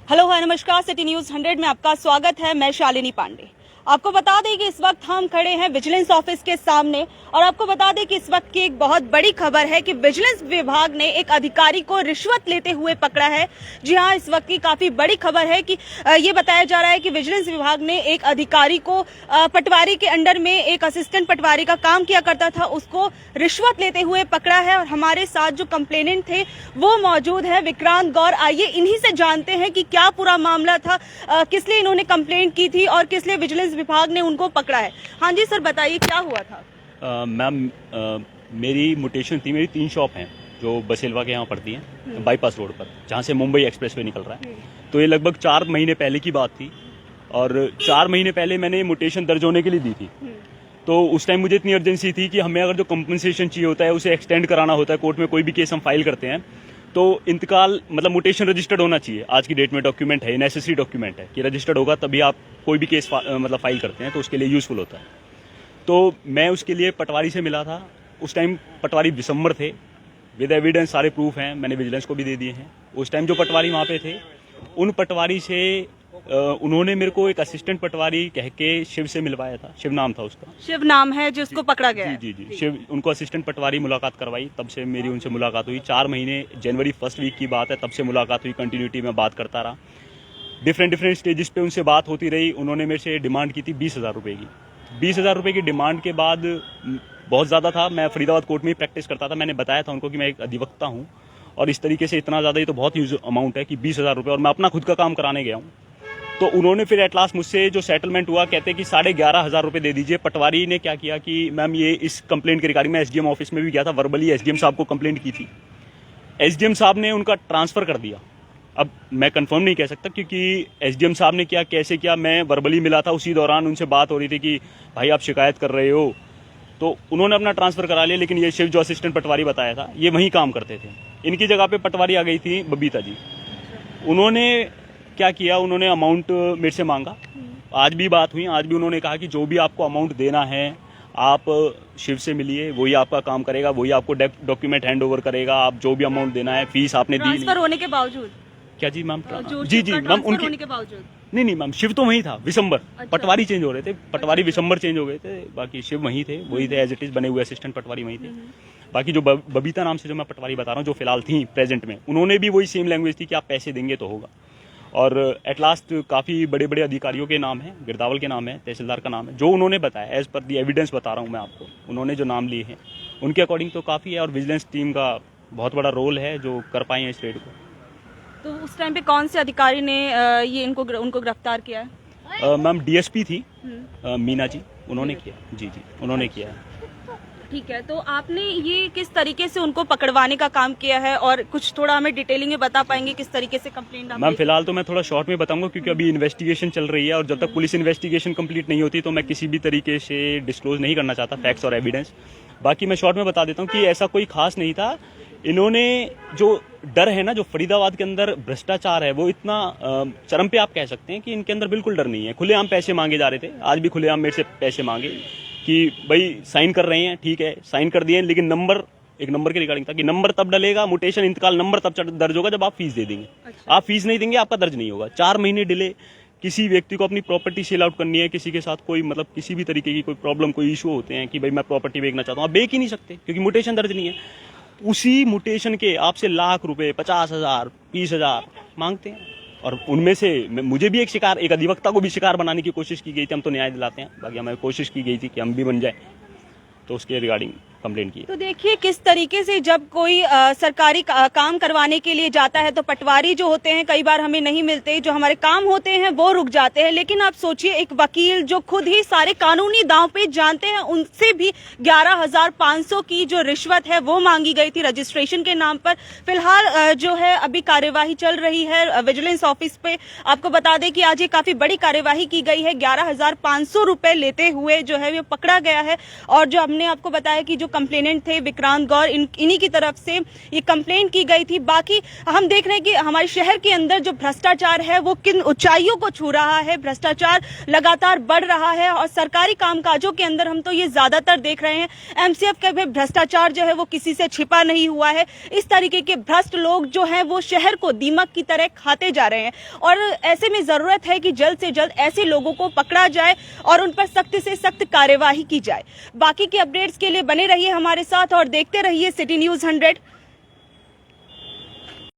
Hello है नमस्कार, city news 100 में आपका स्वागत है। मैं शालिनी पांडे। आपको बता दें कि इस वक्त हम खड़े हैं विजिलेंस ऑफिस के सामने और आपको बता दें कि इस वक्त की एक बहुत बड़ी खबर है कि विजिलेंस विभाग ने एक अधिकारी को रिश्वत लेते हुए पकड़ा है। जी हां, इस वक्त की काफी बड़ी खबर है कि ये बताया जा रहा है कि विजिलेंस विभाग ने एक अधिकारी को पटवारी के अंडर में एक असिस्टेंट पटवारी का काम किया करता था, उसको रिश्वत लेते हुए पकड़ा है। और हमारे साथ जो कंप्लेनेंट थे वो मौजूद है, विक्रांत गौर। आइए इन्हीं से जानते हैं कि क्या पूरा मामला था, किस लिए इन्होंने कंप्लेंट की थी और किस लिए विजिलेंस विभाग ने उनको पकड़ा है। हाँ जी सर, बताइए क्या हुआ था। मैम, मेरी मुटेशन थी। मेरी 3 शॉप हैं जो बसेलवा के यहाँ पड़ती हैं, बाईपास रोड पर, जहाँ से मुंबई एक्सप्रेस वे निकल रहा है। तो ये लगभग 4 महीने पहले की बात थी और 4 महीने पहले मैंने मुटेशन दर्ज होने के लिए दी थी। तो उस टाइम मुझे इतनी अर्जेंसी थी कि हमें अगर जो कंपनसेशन चाहिए होता है उसे एक्सटेंड कराना होता है। कोर्ट में कोई भी केस हम फाइल करते हैं तो इंतकाल मतलब मुटेशन रजिस्टर्ड होना चाहिए। आज की डेट में डॉक्यूमेंट है, नेसेसरी डॉक्यूमेंट है कि रजिस्टर्ड होगा तभी आप कोई भी केस मतलब फाइल करते हैं, तो उसके लिए यूजफुल होता है। तो मैं उसके लिए पटवारी से मिला था। उस टाइम पटवारी दिसंबर थे, विद एविडेंस सारे प्रूफ हैं, मैंने विजिलेंस को भी दे दिए हैं। उस टाइम जो पटवारी वहाँ पे थे, उन पटवारी से उन्होंने मेरे को एक असिस्टेंट पटवारी कह के शिव से मिलवाया था। शिव नाम था उसका। शिव नाम है जिसको पकड़ा गया है। जी जी जी, शिव। उनको असिस्टेंट पटवारी मुलाकात करवाई, तब से मेरी उनसे मुलाकात हुई। 4 महीने, जनवरी फर्स्ट वीक की बात है, तब से मुलाकात हुई। कंटिन्यूटी में बात करता रहा, डिफरेंट स्टेजेस पे उनसे बात होती रही। उन्होंने मेरे से डिमांड की थी 20,000 रुपये की। 20,000 रुपये की डिमांड के बाद बहुत ज़्यादा था। मैं फरीदाबाद कोर्ट में ही प्रैक्टिस करता था। मैंने बताया था उनको कि मैं एक अधिवक्ता हूँ और इस तरीके से इतना ज़्यादा, ये तो बहुत ह्यूज अमाउंट है कि 20,000 रुपये, और मैं अपना खुद का काम कराने गया हूँ। तो उन्होंने फिर एट लास्ट मुझसे जो सेटलमेंट हुआ, कहते कि 11,500 रुपये दे दीजिए। पटवारी ने क्या किया कि मैम ये इस कंप्लेंट के रिगार्डिंग, मैं एसडीएम ऑफिस में भी गया था, वर्बली एसडीएम साहब को कंप्लेंट की थी। एसडीएम साहब ने उनका ट्रांसफ़र कर दिया। अब मैं कंफर्म नहीं कह सकता क्योंकि एसडीएम साहब ने क्या कैसे किया, मैं वर्बली मिला था, उसी दौरान उनसे बात हो रही थी कि भाई आप शिकायत कर रहे हो, तो उन्होंने अपना ट्रांसफ़र करा लिया। लेकिन ये शिव जो असिस्टेंट पटवारी बताया था, ये वहीं काम करते थे। इनकी जगह पे पटवारी आ गई थी बबीता जी। उन्होंने क्या किया, उन्होंने अमाउंट मेरे से मांगा। आज भी बात हुई, आज भी उन्होंने कहा कि जो भी आपको अमाउंट देना है आप शिव से मिलिए, वही आपका काम करेगा, वही आपको डॉक्यूमेंट हैंड ओवर करेगा। आप जो भी अमाउंट देना है, फीस आपने दी नहीं। ट्रांसफर होने के बावजूद क्या जी मैम? जी जी मैम, उनके बावजूद नहीं मैम, शिव तो वही था। विशंबर, अच्छा। पटवारी चेंज हो रहे थे, पटवारी विशंबर चेंज हो गए थे, बाकी शिव वही थे, वही थे, एज इट इज बने हुए असिस्टेंट पटवारी वही थे। बाकी जो बबीता नाम से जो मैं पटवारी बता रहा हूँ, जो फिलहाल थी प्रेजेंट में, उन्होंने भी वही सेम लैंग्वेज थी कि आप पैसे देंगे तो होगा। और एट लास्ट काफ़ी बड़े बड़े अधिकारियों के नाम हैं, गिरदावल के नाम है, तहसीलदार का नाम है, जो उन्होंने बताया, एज पर दी एविडेंस बता रहा हूँ मैं आपको, उन्होंने जो नाम लिए हैं उनके अकॉर्डिंग तो काफ़ी है। और विजिलेंस टीम का बहुत बड़ा रोल है जो कर पाए हैं इस रेड को। तो उस टाइम पे कौन से अधिकारी ने ये उनको गिरफ्तार किया है? मैम डीएसपी थी मीना जी, उन्होंने किया। जी जी, उन्होंने किया है। ठीक है, तो आपने ये किस तरीके से उनको पकड़वाने का काम किया है और कुछ थोड़ा हमें डिटेलिंग में बता पाएंगे किस तरीके से कंप्लेंट? मैम फिलहाल तो मैं थोड़ा शॉर्ट में बताऊंगा क्योंकि अभी इन्वेस्टिगेशन चल रही है और जब तक पुलिस इन्वेस्टिगेशन कंप्लीट नहीं होती तो मैं किसी भी तरीके से डिस्क्लोज नहीं करना चाहता फैक्ट्स और एविडेंस। बाकी मैं शॉर्ट में बता देता हूँ कि ऐसा कोई खास नहीं था। इन्होंने जो डर है ना, जो फरीदाबाद के अंदर भ्रष्टाचार है, वो इतना चरम पे आप कह सकते हैं कि इनके अंदर बिल्कुल डर नहीं है। खुलेआम पैसे मांगे जा रहे थे, आज भी खुलेआम मेरे से पैसे मांगे कि भाई साइन कर रहे हैं, ठीक है साइन कर दिए, लेकिन एक नंबर के रिगार्डिंग था कि नंबर तब डलेगा, मुटेशन इंतकाल नंबर तब दर्ज होगा जब आप फीस दे देंगे। अच्छा। आप फीस नहीं देंगे, आपका दर्ज नहीं होगा। 4 महीने डिले। किसी व्यक्ति को अपनी प्रॉपर्टी सेल आउट करनी है, किसी के साथ कोई मतलब किसी भी तरीके की कोई प्रॉब्लम, कोई इशू होते हैं कि भाई मैं प्रॉपर्टी बेचना चाहता हूँ, आप बेच ही नहीं सकते क्योंकि मुटेशन दर्ज नहीं है। उसी मुटेशन के आपसे लाख रुपए, 50,000, 20,000 मांगते हैं। और उनमें से मुझे भी एक अधिवक्ता को भी शिकार बनाने की कोशिश की गई थी। हम तो न्याय दिलाते हैं, बाकी हमें कोशिश की गई थी कि हम भी बन जाए, तो उसके रिगार्डिंग कंप्लेंट की। तो देखिए किस तरीके से जब कोई सरकारी काम करवाने के लिए जाता है तो पटवारी जो होते हैं कई बार हमें नहीं मिलते, जो हमारे काम होते हैं वो रुक जाते हैं। लेकिन आप सोचिए एक वकील जो खुद ही सारे कानूनी दांव पे जानते हैं, उनसे भी 11,500 की जो रिश्वत है वो मांगी गई थी रजिस्ट्रेशन के नाम पर। फिलहाल जो है अभी कार्यवाही चल रही है विजिलेंस ऑफिस पे। आपको बता दें कि आज ये काफी बड़ी कार्यवाही की गई है। 11,500 रुपए लेते हुए जो है ये पकड़ा गया है। और जो हमने आपको बताया कि जो कंप्लेनेंट थे विक्रांत गौर, इन्हीं की तरफ से ये कंप्लेंट की गई थी। बाकी हम देख रहे हैं कि हमारे शहर के अंदर जो भ्रष्टाचार है वो किन ऊंचाइयों को छू रहा है, भ्रष्टाचार लगातार बढ़ रहा है और सरकारी कामकाजों के अंदर हम तो ये ज्यादातर देख रहे हैं एमसीएफ का भी भ्रष्टाचार जो है वो किसी से छिपा नहीं हुआ है। इस तरीके के भ्रष्ट लोग जो हैं वो शहर को दीमक की तरह खाते जा रहे हैं और ऐसे में जरूरत है कि जल्द से जल्द ऐसे लोगों को पकड़ा जाए और उन पर सख्त से सख्त कार्यवाही की जाए। बाकी के अपडेट्स के लिए बने रहिए हमारे साथ और देखते रहिए सिटी न्यूज़ 100।